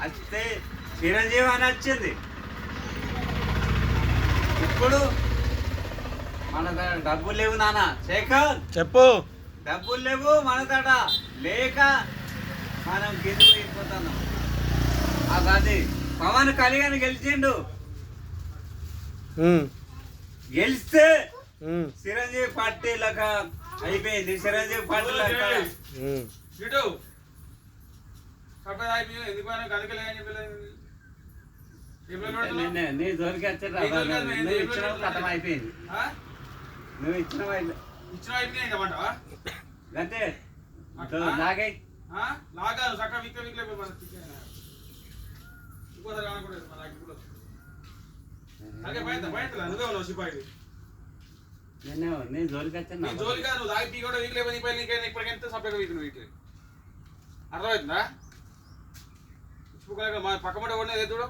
వస్తే చిరంజీవి అని వచ్చింది. ఇప్పుడు మన దగ్గర డబ్బులు లేవు నాన్న. శేఖర్ చెప్పు. డబ్బులు లేవు మన దగ్గర, లేక మనం గిరి అయిపోతున్నాం. అది పవన్ కళ్యాణ్ గెలిచిండు. గెలిస్తే చిరంజీవి పార్టీ లెక్క అయిపోయింది. చిరంజీవి పార్టీ లెక్క నీ జోలికి వచ్చే నువ్వు ఇచ్చిన కథం అయిపోయింది. నువ్వు ఇచ్చిన అంతే లాగే లాగాను సక్క విక్క నువ్వే ఉన్నావు సిపాయి. నేను జోలికి వచ్చాను. జోలిగా నువ్వు దాగి టీ కూడా వీక్లే ఇప్పటికెంత సపరేట్ వీక్ నువ్వు వీక్లీ అర్థమవుతుందా? పక్క పడే చూడు